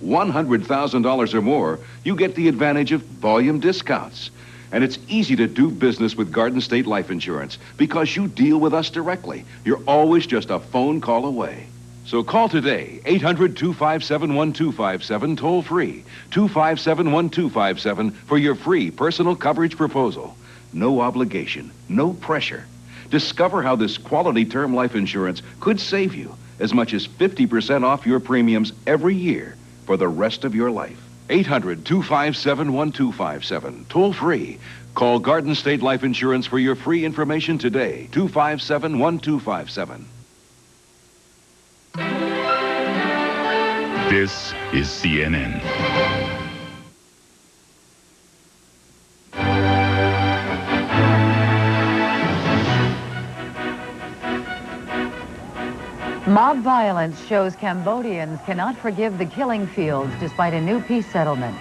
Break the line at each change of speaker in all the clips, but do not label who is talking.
$100,000 or more, you get the advantage of volume discounts. And it's easy to do business with Garden State Life Insurance because you deal with us directly. You're always just a phone call away. So call today, 800-257-1257, toll free, 257-1257 for your free personal coverage proposal. No obligation, no pressure. Discover how this quality term life insurance could save you as much as 50% off your premiums every year for the rest of your life. 800-257-1257, toll free. Call Garden State Life Insurance for your free information today, 257-1257.
This is CNN.
Mob violence shows Cambodians cannot forgive the killing fields despite a new peace settlement.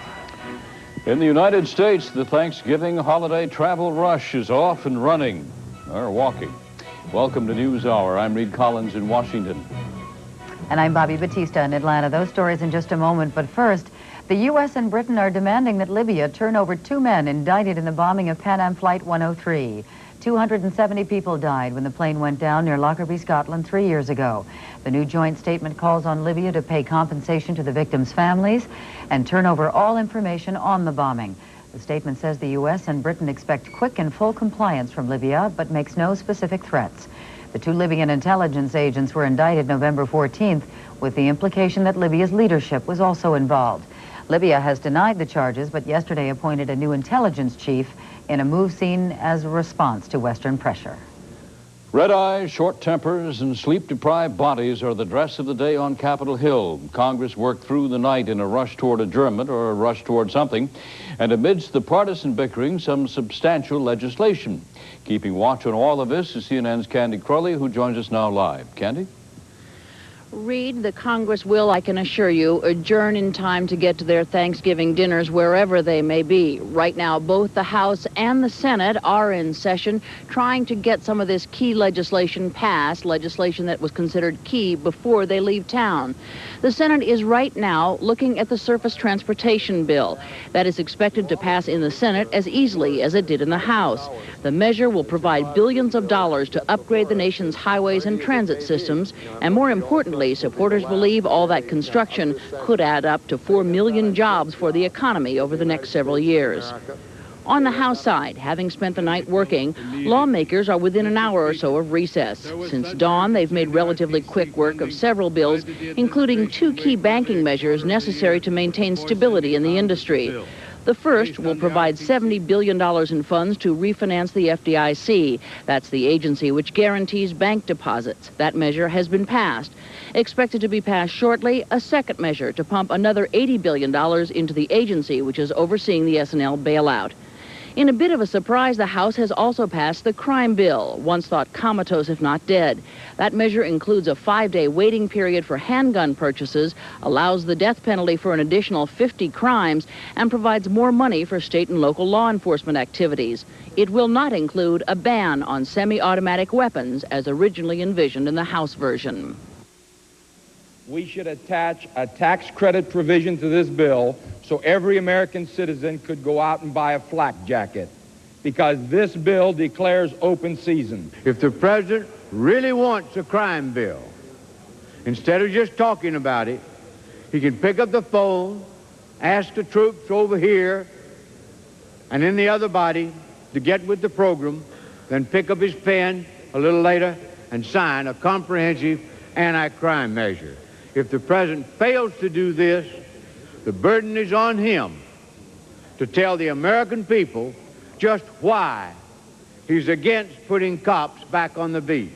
In the United States, the Thanksgiving holiday travel rush is off and running, or walking. Welcome to NewsHour. I'm Reid Collins in Washington.
And I'm Bobbie Battista in Atlanta. Those stories in just a moment. But first, the U.S. and Britain are demanding that Libya turn over 2 men indicted in the bombing of Pan Am Flight 103. 270 people died when the plane went down near Lockerbie, Scotland 3 years ago. The new joint statement calls on Libya to pay compensation to the victims' families and turn over all information on the bombing. The statement says the U.S. and Britain expect quick and full compliance from Libya, but makes no specific threats. The 2 Libyan intelligence agents were indicted November 14th with the implication that Libya's leadership was also involved. Libya has denied the charges, but yesterday appointed a new intelligence chief in a move seen as a response to Western pressure.
Red eyes, short tempers, and sleep-deprived bodies are the dress of the day on Capitol Hill. Congress worked through the night in a rush toward adjournment or a rush toward something, and amidst the partisan bickering, some substantial legislation. Keeping watch on all of this is CNN's Candy Crowley, who joins us now live. Candy?
Reid, the Congress will, I can assure you, adjourn in time to get to their Thanksgiving dinners wherever they may be. Right now, both the House and the Senate are in session trying to get some of this key legislation passed, legislation that was considered key before they leave town. The Senate is right now looking at the surface transportation bill. That is expected to pass in the Senate as easily as it did in the House. The measure will provide billions of dollars to upgrade the nation's highways and transit systems, and more importantly, supporters believe all that construction could add up to 4 million jobs for the economy over the next several years. On the House side, having spent the night working, lawmakers are within an hour or so of recess. Since dawn, they've made relatively quick work of several bills, including 2 key banking measures necessary to maintain stability in the industry. The first will provide $70 billion in funds to refinance the FDIC. That's the agency which guarantees bank deposits. That measure has been passed. Expected to be passed shortly, a second measure to pump another $80 billion into the agency, which is overseeing the S&L bailout. In a bit of a surprise, the House has also passed the crime bill, once thought comatose if not dead. That measure includes a 5-day waiting period for handgun purchases, allows the death penalty for an additional 50 crimes, and provides more money for state and local law enforcement activities. It will not include a ban on semi-automatic weapons as originally envisioned in the House version.
We should attach a tax credit provision to this bill so every American citizen could go out and buy a flak jacket, because this bill declares open season.
If the president really wants a crime bill, instead of just talking about it, he can pick up the phone, ask the troops over here and in the other body to get with the program, then pick up his pen a little later and sign a comprehensive anti-crime measure. If the president fails to do this, the burden is on him to tell the American people just why he's against putting cops back on the beat.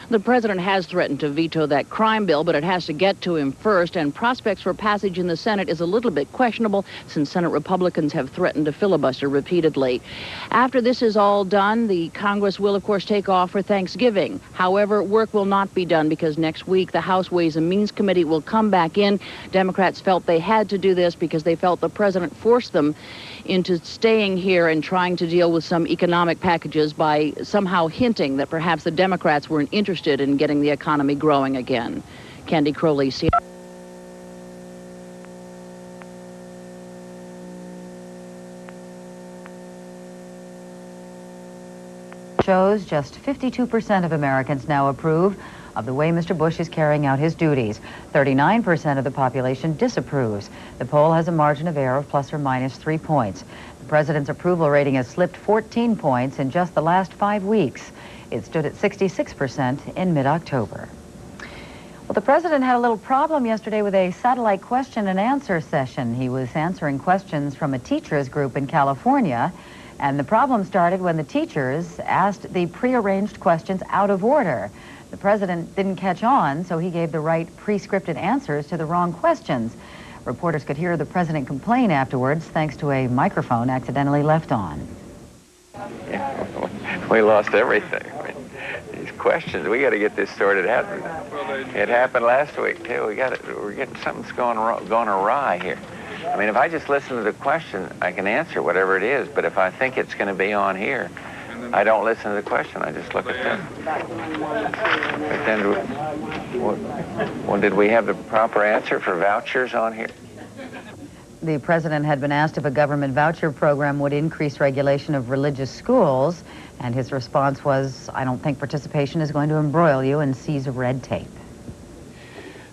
The president has threatened to veto that crime bill, but it has to get to him first, and prospects for passage in the Senate is a little bit questionable since Senate Republicans have threatened to filibuster repeatedly. After this is all done, the Congress will, of course, take off for Thanksgiving. However, work will not be done because next week the House Ways and Means Committee will come back in. Democrats felt they had to do this because they felt the president forced them into staying here and trying to deal with some economic packages by somehow hinting that perhaps the Democrats weren't interested in getting the economy growing again. Candy Crowley, CNN.
shows just 52% of Americans now approve of the way Mr. Bush is carrying out his duties. 39% of the population disapproves. The poll has a margin of error of plus or minus 3 points. The president's approval rating has slipped 14 points in just the last 5 weeks. It stood at 66% in mid-October. Well, the president had a little problem yesterday with a satellite question and answer session. He was answering questions from a teachers group in California, and the problem started when the teachers asked the prearranged questions out of order. The president didn't catch on, so he gave the right pre-scripted answers to the wrong questions. Reporters could hear the president complain afterwards thanks to a microphone accidentally left on.
Yeah, we lost everything. These questions, we got to get this sorted out. It happened last week too. We're getting something's going awry here. I mean, if I just listen to the question, I can answer whatever it is. But if I think it's going to be on here, I don't listen to the question. I just look at them. But then, well, did we have the proper answer for vouchers on here?
The president had been asked if a government voucher program would increase regulation of religious schools, and his response was, "I don't think participation is going to embroil you in seas of red tape."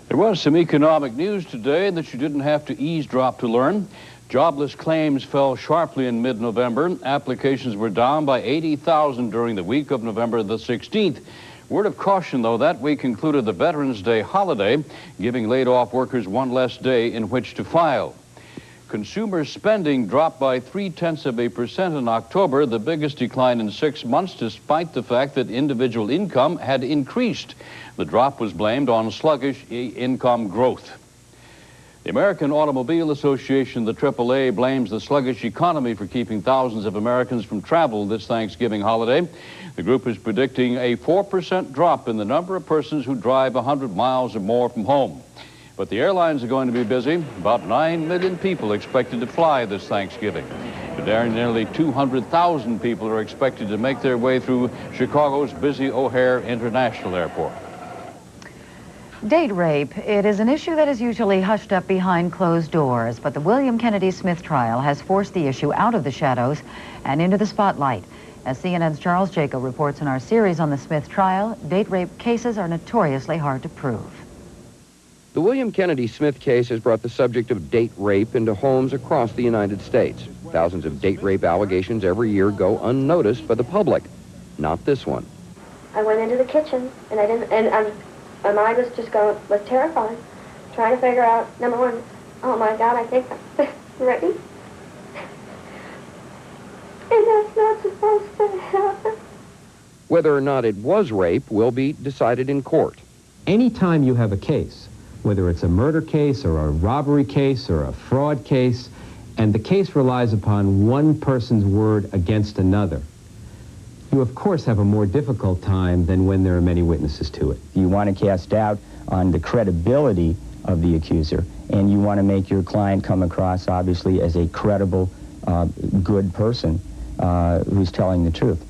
There was some economic news today that you didn't have to eavesdrop to learn. Jobless claims fell sharply in mid-November. Applications were down by 80,000 during the week of November the 16th. Word of caution, though, that week included the Veterans Day holiday, giving laid-off workers one less day in which to file. Consumer spending dropped by 0.3% in October, the biggest decline in 6 months, despite the fact that individual income had increased. The drop was blamed on sluggish income growth. The American Automobile Association, the AAA, blames the sluggish economy for keeping thousands of Americans from travel this Thanksgiving holiday. The group is predicting a 4% drop in the number of persons who drive 100 miles or more from home. But the airlines are going to be busy. About 9 million people expected to fly this Thanksgiving. Today, nearly 200,000 people are expected to make their way through Chicago's busy O'Hare International Airport.
Date rape. It is an issue that is usually hushed up behind closed doors, but the William Kennedy Smith trial has forced the issue out of the shadows and into the spotlight. As CNN's Charles Jacob reports in our series on the Smith trial, date rape cases are notoriously hard to prove.
The William Kennedy Smith case has brought the subject of date rape into homes across the United States. Thousands of date rape allegations every year go unnoticed by the public. Not this one.
I went into the kitchen, and my mind was terrified, trying to figure out, number one, oh my God, I think that's rape. And that's not supposed to happen.
Whether or not it was rape will be decided in court.
Anytime you have a case, whether it's a murder case or a robbery case or a fraud case, and the case relies upon one person's word against another, you of course have a more difficult time than when there are many witnesses to it.
You want to cast doubt on the credibility of the accuser, and you want to make your client come across, obviously, as a credible, good person who's telling the truth.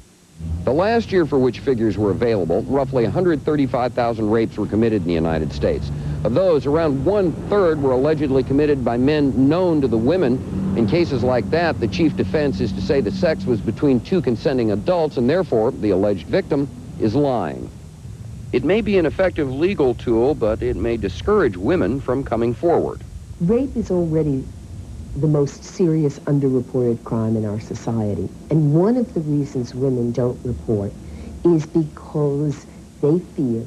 The last year for which figures were available, roughly 135,000 rapes were committed in the United States. Of those, around 1/3 were allegedly committed by men known to the women. In cases like that, the chief defense is to say the sex was between two consenting adults, and therefore the alleged victim is lying. It may be an effective legal tool, but it may discourage women from coming forward.
Rape is already the most serious underreported crime in our society. And one of the reasons women don't report is because they fear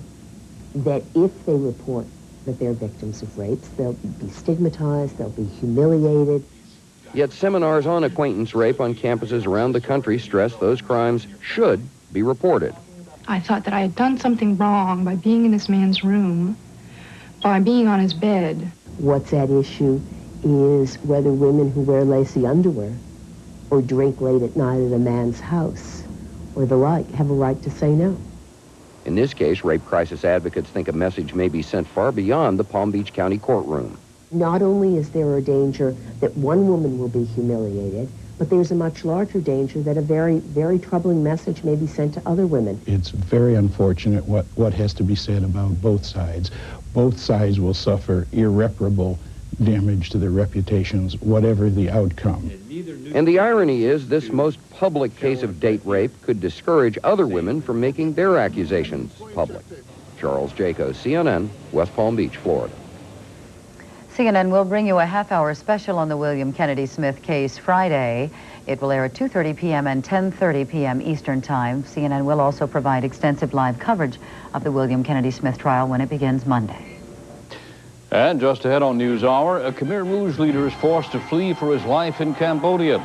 that if they report that they're victims of rapes, they'll be stigmatized, they'll be humiliated.
Yet seminars on acquaintance rape on campuses around the country stress those crimes should be reported.
I thought that I had done something wrong by being in this man's room, by being on his bed.
What's at issue is whether women who wear lacy underwear or drink late at night at a man's house or the like have a right to say no.
In this case, rape crisis advocates think a message may be sent far beyond the Palm Beach County courtroom.
Not only is there a danger that one woman will be humiliated, but there's a much larger danger that a very, very troubling message may be sent to other women.
It's very unfortunate what has to be said about both sides. Both sides will suffer irreparable damage to their reputations, whatever the outcome.
And the irony is this most public case of date rape could discourage other women from making their accusations public. Charles Jacobs, CNN, West Palm Beach, Florida.
CNN will bring you a half-hour special on the William Kennedy Smith case Friday. It will air at 2:30 p.m. and 10:30 p.m. Eastern Time. CNN will also provide extensive live coverage of the William Kennedy Smith trial when it begins Monday.
And just ahead on NewsHour, a Khmer Rouge leader is forced to flee for his life in Cambodia.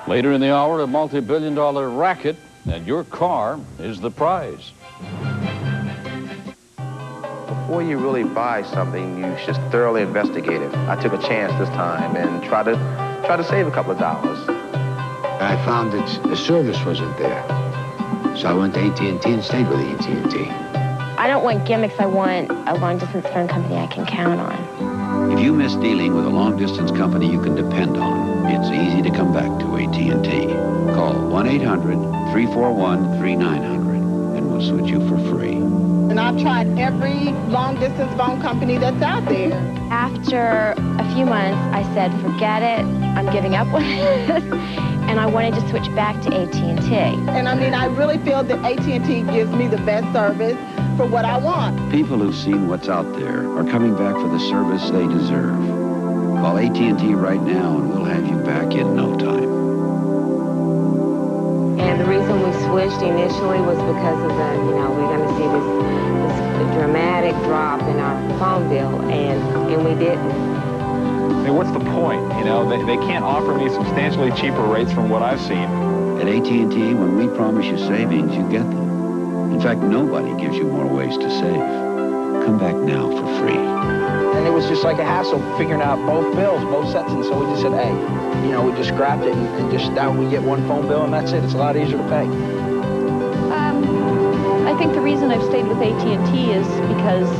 Later in the hour, a multi-billion-dollar racket, and your car is the prize.
Before you really buy something, you should thoroughly investigate it. I took a chance this time and try to save a couple of dollars.
I found that the service wasn't there, so I went to AT&T and stayed with AT&T.
I don't want gimmicks. I want a long-distance phone company I can count on.
If you miss dealing with a long-distance company you can depend on, it's easy to come back to AT&T. Call 1-800-341-3900 and we'll switch you for free.
And I've tried every long-distance phone company that's out there.
After a few months, I said, forget it. I'm giving up on it. And I wanted to switch back to AT&T.
And I mean, I really feel that AT&T gives me the best service for what I want.
People who've seen what's out there are coming back for the service they deserve. Call AT&T right now and we'll have you back in no time.
And the reason we switched initially was because of the, we're going to see this dramatic drop in our phone bill, and we didn't.
I mean, what's the point? They can't offer me substantially cheaper rates from what I've seen.
At AT&T, when we promise you savings, you get them. In fact, nobody gives you more ways to save. Come back now for free.
And it was just like a hassle figuring out both bills, both sets, and so we just said, hey, we just scrapped it and just now we get one phone bill and that's it. It's a lot easier to pay.
I think the reason I've stayed with AT&T is because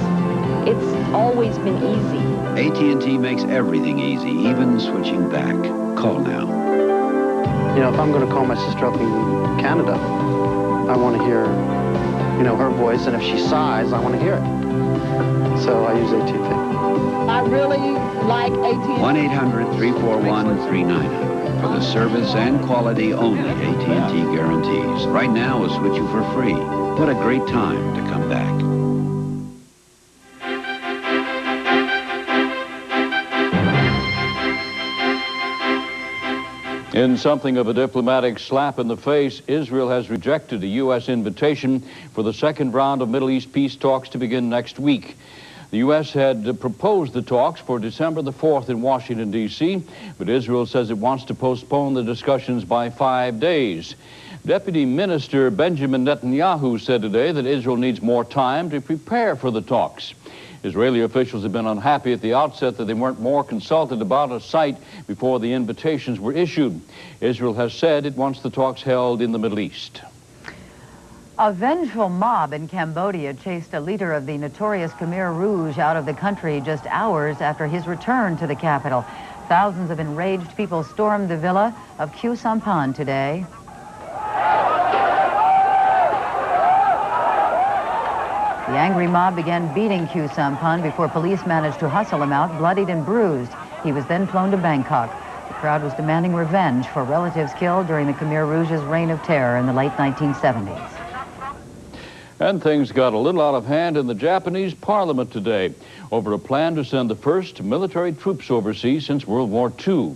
it's always been easy.
AT&T makes everything easy, even switching back. Call now.
If I'm going to call my sister up in Canada, I want to hear, her voice, and if she sighs, I want to hear it. So I use AT&T.
I really like AT&T.
1-800-341-3900 for the service and quality only AT&T guarantees. Right now, we'll switch you for free. What a great time to come back.
In something of a diplomatic slap in the face, Israel has rejected a U.S. invitation for the second round of Middle East peace talks to begin next week. The U.S. had proposed the talks for December the 4th in Washington, D.C., but Israel says it wants to postpone the discussions by 5 days. Deputy Minister Benjamin Netanyahu said today that Israel needs more time to prepare for the talks. Israeli officials have been unhappy at the outset that they weren't more consulted about a site before the invitations were issued. Israel has said it wants the talks held in the Middle East.
A vengeful mob in Cambodia chased a leader of the notorious Khmer Rouge out of the country just hours after his return to the capital. Thousands of enraged people stormed the villa of Khieu Samphan today. The angry mob began beating Khieu Samphan before police managed to hustle him out, bloodied and bruised. He was then flown to Bangkok. The crowd was demanding revenge for relatives killed during the Khmer Rouge's reign of terror in the late 1970s.
And things got a little out of hand in the Japanese parliament today over a plan to send the first military troops overseas since World War II.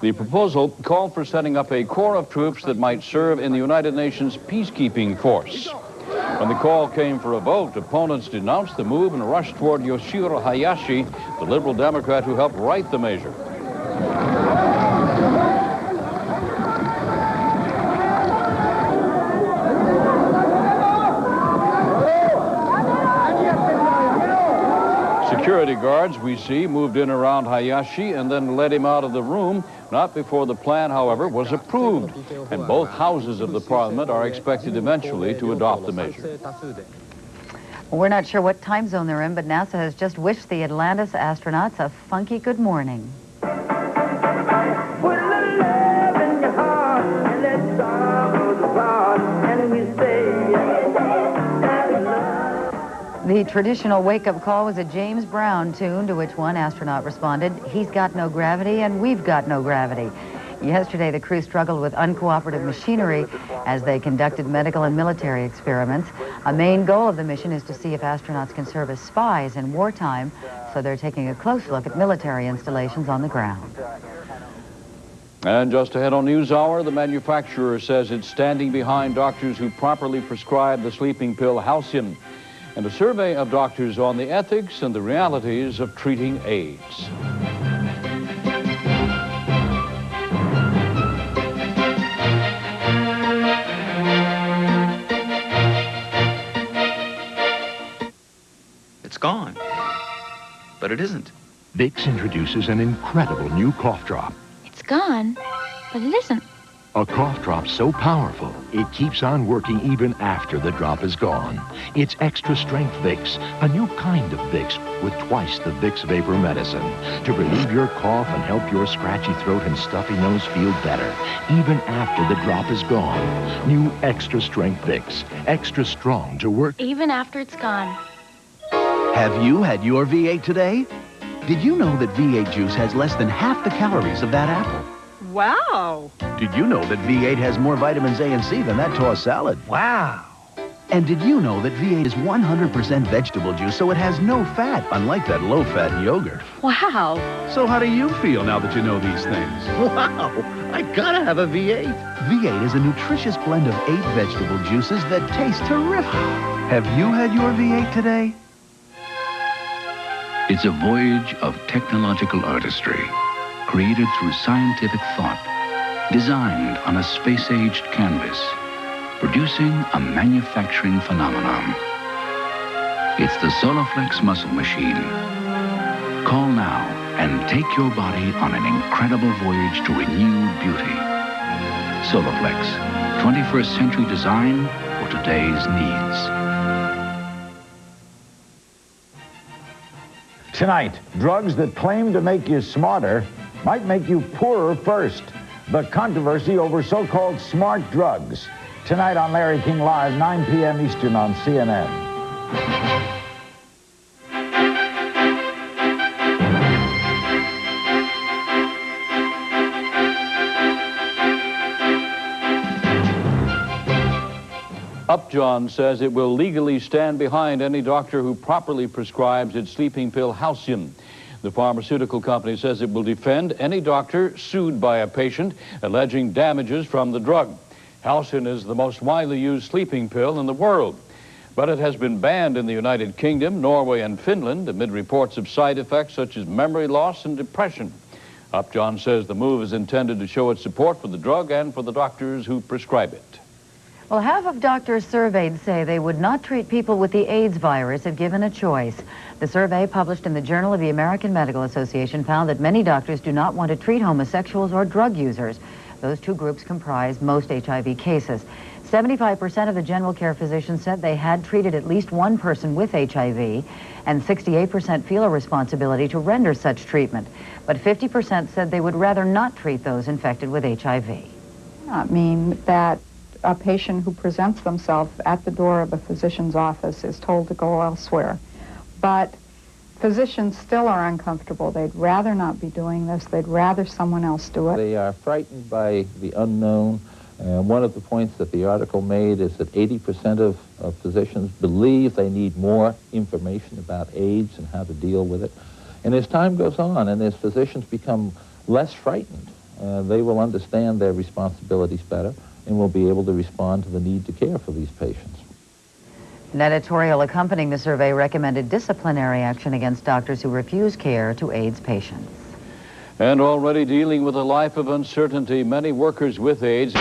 The proposal called for setting up a corps of troops that might serve in the United Nations peacekeeping force. When the call came for a vote, opponents denounced the move and rushed toward Yoshiro Hayashi, the Liberal Democrat who helped write the measure. Security guards, we see, moved in around Hayashi and then led him out of the room, not before the plan, however, was approved. And both houses of the parliament are expected eventually to adopt the measure.
Well, we're not sure what time zone they're in, but NASA has just wished the Atlantis astronauts a funky good morning. The traditional wake-up call was a James Brown tune to which one astronaut responded, "He's got no gravity and we've got no gravity." Yesterday, the crew struggled with uncooperative machinery as they conducted medical and military experiments. A main goal of the mission is to see if astronauts can serve as spies in wartime, so they're taking a close look at military installations on the ground.
And just ahead on NewsHour, the manufacturer says it's standing behind doctors who properly prescribe the sleeping pill Halcyon, and a survey of doctors on the ethics and the realities of treating AIDS.
It's gone. But it isn't.
Vicks introduces an incredible new cough drop.
It's gone, but it isn't.
A cough drop so powerful, it keeps on working even after the drop is gone. It's extra strength Vicks, a new kind of Vicks with twice the Vicks vapor medicine to relieve your cough and help your scratchy throat and stuffy nose feel better, even after the drop is gone. New extra strength Vicks, extra strong to work.
Even after it's gone.
Have you had your V8 today? Did you know that V8 juice has less than half the calories of that apple?
Wow!
Did you know that V8 has more vitamins A and C than that tossed salad?
Wow!
And did you know that V8 is 100% vegetable juice, so it has no fat, unlike that low-fat yogurt?
Wow!
So how do you feel now that you know these things?
Wow! I gotta have a V8.
V8 is a nutritious blend of 8 vegetable juices that taste terrific. Have you had your V8 today?
It's a voyage of technological artistry, created through scientific thought, designed on a space-aged canvas, producing a manufacturing phenomenon. It's the Soloflex muscle machine. Call now and take your body on an incredible voyage to renewed beauty. Soloflex, 21st century design for today's needs.
Tonight, drugs that claim to make you smarter might make you poorer first. The controversy over so-called smart drugs. Tonight on Larry King Live, 9 p.m. Eastern on CNN.
Upjohn says it will legally stand behind any doctor who properly prescribes its sleeping pill Halcyon. The pharmaceutical company says it will defend any doctor sued by a patient alleging damages from the drug. Halcyon is the most widely used sleeping pill in the world, but it has been banned in the United Kingdom, Norway, and Finland amid reports of side effects such as memory loss and depression. Upjohn says the move is intended to show its support for the drug and for the doctors who prescribe it.
Well, half of doctors surveyed say they would not treat people with the AIDS virus if given a choice. The survey, published in the Journal of the American Medical Association, found that many doctors do not want to treat homosexuals or drug users. Those two groups comprise most HIV cases. 75% of the general care physicians said they had treated at least one person with HIV, and 68% feel a responsibility to render such treatment. But 50% said they would rather not treat those infected with HIV.
Not mean that a patient who presents themselves at the door of a physician's office is told to go elsewhere. But physicians still are uncomfortable. They'd rather not be doing this. They'd rather someone else do it.
They are frightened by the unknown. One of the points that the article made is that 80% of physicians believe they need more information about AIDS and how to deal with it. And as time goes on and as physicians become less frightened, they will understand their responsibilities better and will be able to respond to the need to care for these patients.
An editorial accompanying the survey recommended disciplinary action against doctors who refuse care to AIDS patients.
And already dealing with a life of uncertainty, many workers with AIDS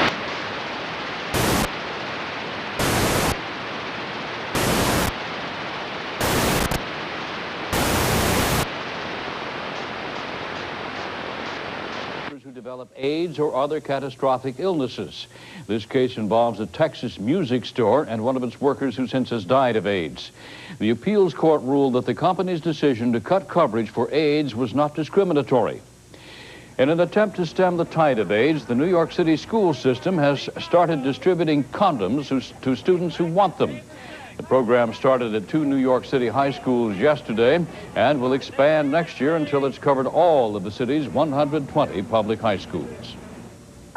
who develop AIDS or other catastrophic illnesses. This case involves a Texas music store and one of its workers who since has died of AIDS. The appeals court ruled that the company's decision to cut coverage for AIDS was not discriminatory. In an attempt to stem the tide of AIDS, the New York City school system has started distributing condoms to students who want them. The program started at 2 New York City high schools yesterday and will expand next year until it's covered all of the city's 120 public high schools.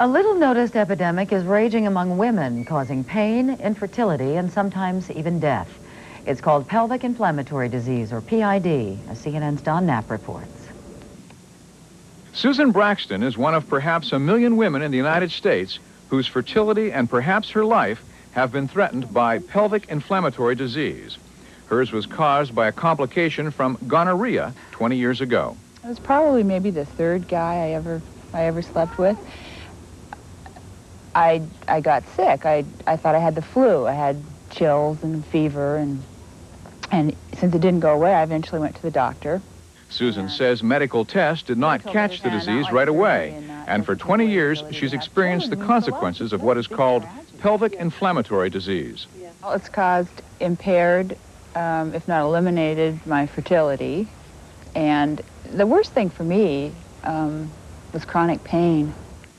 A little noticed epidemic is raging among women, causing pain, infertility, and sometimes even death. It's called pelvic inflammatory disease, or PID, as CNN's Don Knapp reports.
Susan Braxton is one of perhaps 1 million women in the United States whose fertility and perhaps her life have been threatened by pelvic inflammatory disease. Hers was caused by a complication from gonorrhea 20 years ago.
It was probably maybe the third guy I ever slept with. I got sick. I thought I had the flu. I had chills and fever, and since it didn't go away, I eventually went to the doctor.
Susan says medical tests did not catch the disease right away, and for 20 years she's experienced the consequences of what is called pelvic inflammatory disease.
Well, it's caused impaired, if not eliminated, my fertility. And the worst thing for me was chronic pain.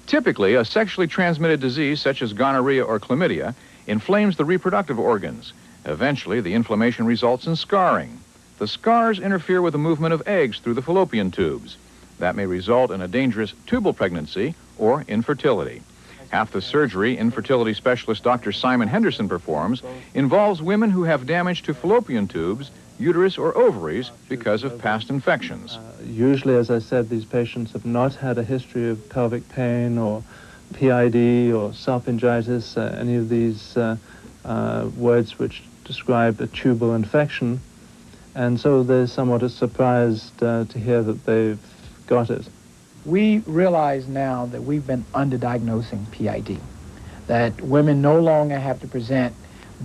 Typically, a sexually transmitted disease such as gonorrhea or chlamydia inflames the reproductive organs. Eventually, the inflammation results in scarring. The scars interfere with the movement of eggs through the fallopian tubes. That may result in a dangerous tubal pregnancy or infertility. Half the surgery infertility specialist Dr. Simon Henderson performs involves women who have damage to fallopian tubes, uterus, or ovaries because of past infections.
Usually, as I said, these patients have not had a history of pelvic pain or PID or salpingitis, any of these words which describe a tubal infection. And so they're somewhat surprised to hear that they've got it.
We realize now that we've been underdiagnosing PID, that women no longer have to present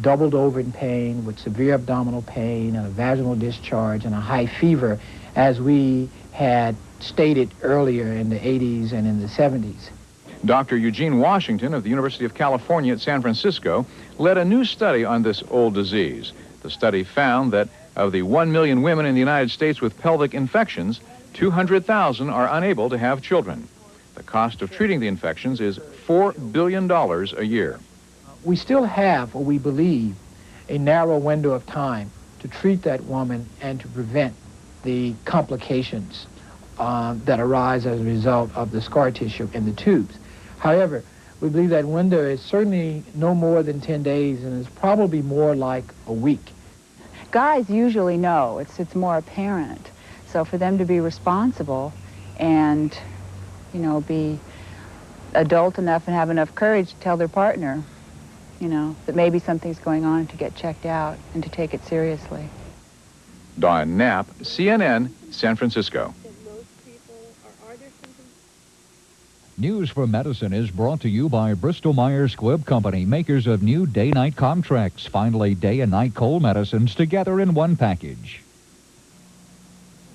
doubled over in pain with severe abdominal pain and a vaginal discharge and a high fever as we had stated earlier in the 80s and in the 70s.
Dr. Eugene Washington of the University of California at San Francisco led a new study on this old disease. The study found that of the 1 million women in the United States with pelvic infections, 200,000 are unable to have children. The cost of treating the infections is $4 billion a year.
We still have, or we believe, a narrow window of time to treat that woman and to prevent the complications that arise as a result of the scar tissue in the tubes. However, we believe that window is certainly no more than 10 days and is probably more like a week.
Guys usually know. It's more apparent. So for them to be responsible and, you know, be adult enough and have enough courage to tell their partner, you know, that maybe something's going on, to get checked out and to take it seriously.
Don Knapp, CNN, San Francisco.
News for Medicine is brought to you by Bristol-Myers Squibb Company, makers of new day-night contracts. Finally, day and night cold medicines together in one package.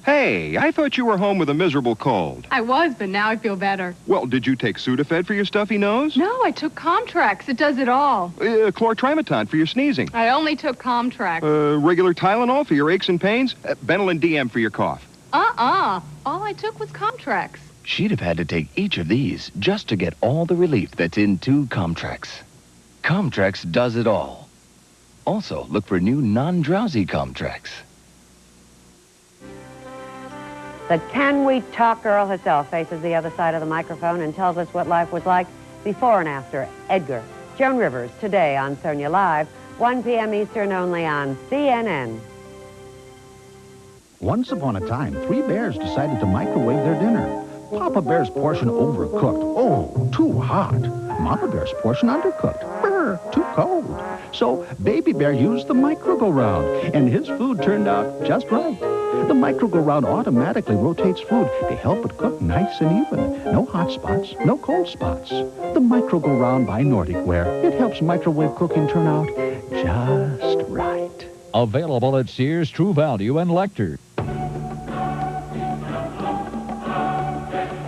Hey, I thought you were home with a miserable cold.
I was, but now I feel better.
Well, did you take Sudafed for your stuffy nose?
No, I took Comtrax. It does it all.
Chlortrimeton for your sneezing.
I only took Comtrax.
Regular Tylenol for your aches and pains. Benylin DM for your cough.
All I took was Comtrax.
She'd have had to take each of these just to get all the relief that's in 2 Comtrax. Comtrax does it all. Also, look for new non-drowsy Comtrax.
The Can We Talk girl herself faces the other side of the microphone and tells us what life was like before and after Edgar. Joan Rivers, today on Sonia Live, 1 p.m. Eastern, only on CNN.
Once upon a time, 3 bears decided to microwave their dinner. Papa Bear's portion overcooked. Oh, too hot. Mama Bear's portion undercooked. Brr, too cold. So Baby Bear used the micro-go-round, and his food turned out just right. The micro-go-round automatically rotates food to help it cook nice and even. No hot spots, no cold spots. The micro-go-round by Nordic Ware. It helps microwave cooking turn out just right.
Available at Sears, True Value, and Lecter.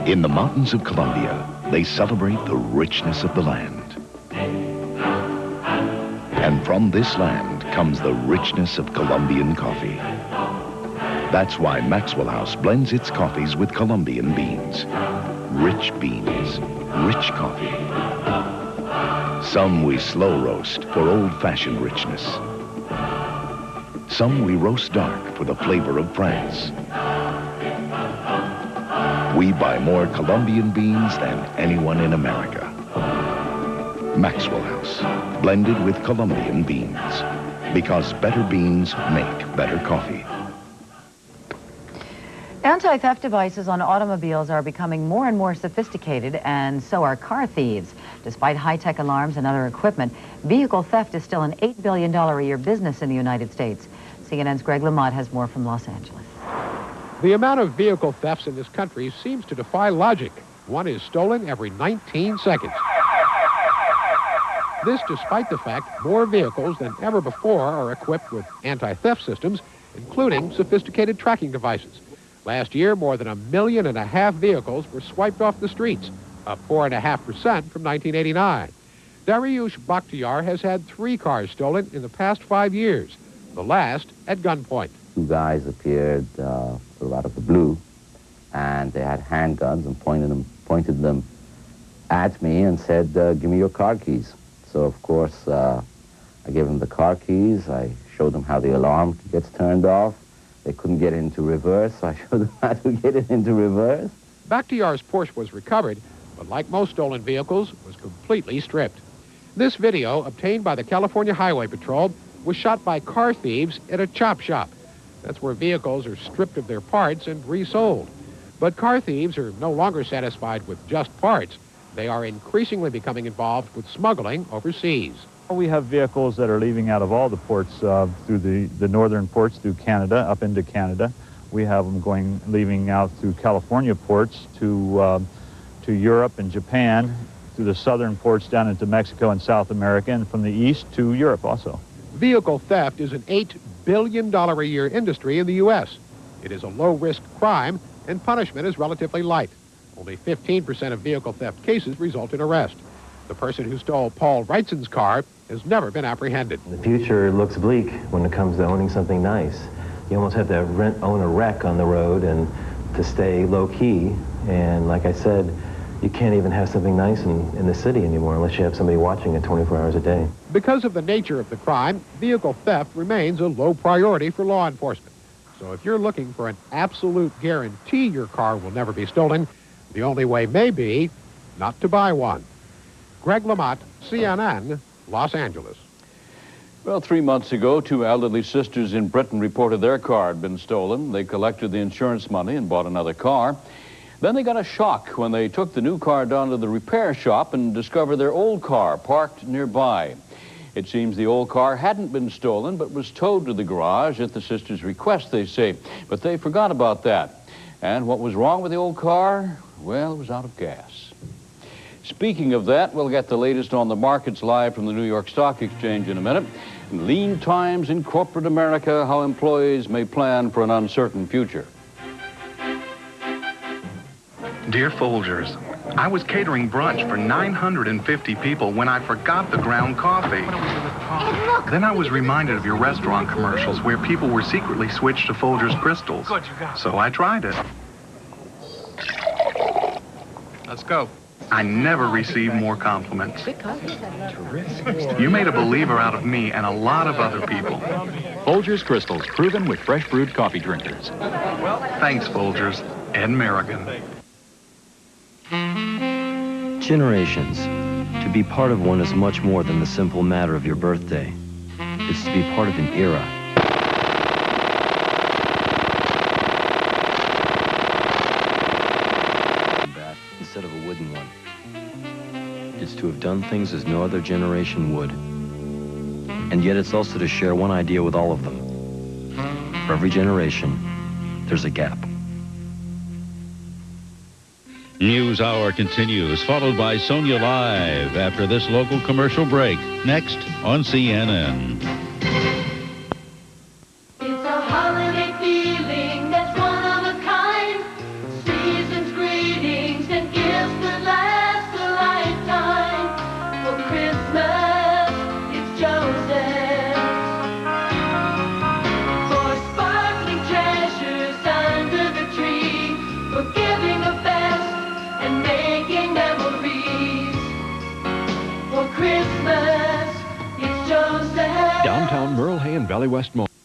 In the mountains of Colombia, they celebrate the richness of the land. And from this land comes the richness of Colombian coffee. That's why Maxwell House blends its coffees with Colombian beans. Rich beans, rich coffee. Some we slow roast for old-fashioned richness. Some we roast dark for the flavor of France. We buy more Colombian beans than anyone in America. Maxwell House, blended with Colombian beans. Because better beans make better coffee.
Anti-theft devices on automobiles are becoming more and more sophisticated, and so are car thieves. Despite high-tech alarms and other equipment, vehicle theft is still an $8 billion a year business in the United States. CNN's Greg Lamont has more from Los Angeles.
The amount of vehicle thefts in this country seems to defy logic. One is stolen every 19 seconds. This despite the fact more vehicles than ever before are equipped with anti-theft systems, including sophisticated tracking devices. Last year, more than 1.5 million vehicles were swiped off the streets, up 4.5% from 1989. Dariush Bakhtiar has had 3 cars stolen in the past 5 years, the last at gunpoint.
2 guys appeared sort of out of the blue, and they had handguns and pointed them at me and said, give me your car keys. So, of course, I gave them the car keys. I showed them how the alarm gets turned off. They couldn't get into reverse, so I showed them how to get it into reverse.
Bakhtiar's Porsche was recovered, but like most stolen vehicles, was completely stripped. This video, obtained by the California Highway Patrol, was shot by car thieves at a chop shop. That's where vehicles are stripped of their parts and resold. But car thieves are no longer satisfied with just parts. They are increasingly becoming involved with smuggling overseas.
We have vehicles that are leaving out of all the ports through the northern ports through Canada, up into Canada. We have them leaving out through California ports to Europe and Japan, through the southern ports down into Mexico and South America, and from the east to Europe also.
Vehicle theft is an $8 billion a year industry in the U.S. It is a low-risk crime, and punishment is relatively light. Only 15% of vehicle theft cases result in arrest. The person who stole Paul Wrightson's car has never been apprehended.
The future looks bleak when it comes to owning something nice. You almost have to own a wreck on the road and to stay low-key. And like I said, you can't even have something nice in the city anymore unless you have somebody watching it 24 hours a day.
Because of the nature of the crime, vehicle theft remains a low priority for law enforcement. So if you're looking for an absolute guarantee your car will never be stolen, the only way may be not to buy one. Greg Lamont, CNN, Los Angeles.
Well, 3 months ago, 2 elderly sisters in Britain reported their car had been stolen. They collected the insurance money and bought another car. Then they got a shock when they took the new car down to the repair shop and discovered their old car parked nearby. It seems the old car hadn't been stolen, but was towed to the garage at the sisters' request, they say. But they forgot about that. And what was wrong with the old car? Well, it was out of gas. Speaking of that, we'll get the latest on the markets live from the New York Stock Exchange in a minute. And lean times in corporate America, how employees may plan for an uncertain future.
Dear Folgers, I was catering brunch for 950 people when I forgot the ground coffee. Then I was reminded of your restaurant commercials where people were secretly switched to Folgers Crystals. So I tried it.
Let's go.
I never received more compliments. You made a believer out of me and a lot of other people.
Folgers Crystals, proven with fresh brewed coffee drinkers.
Thanks, Folgers. Ed Merrigan.
Generations. To be part of one is much more than the simple matter of your birthday. It's to be part of an era. Instead of a wooden one. It's to have done things as no other generation would. And yet it's also to share one idea with all of them. For every generation, there's a gap.
News Hour continues, followed by Sonia Live after this local commercial break. Next on CNN.
It's a holiday feeling that's one of a kind. Season's greetings and gifts that last a lifetime. For Christmas, it's Joseph. For sparkling treasures under the tree. For giving the best and making memories. For Christmas, it's Joseph.
Downtown Merle Hay and Valley West Mall.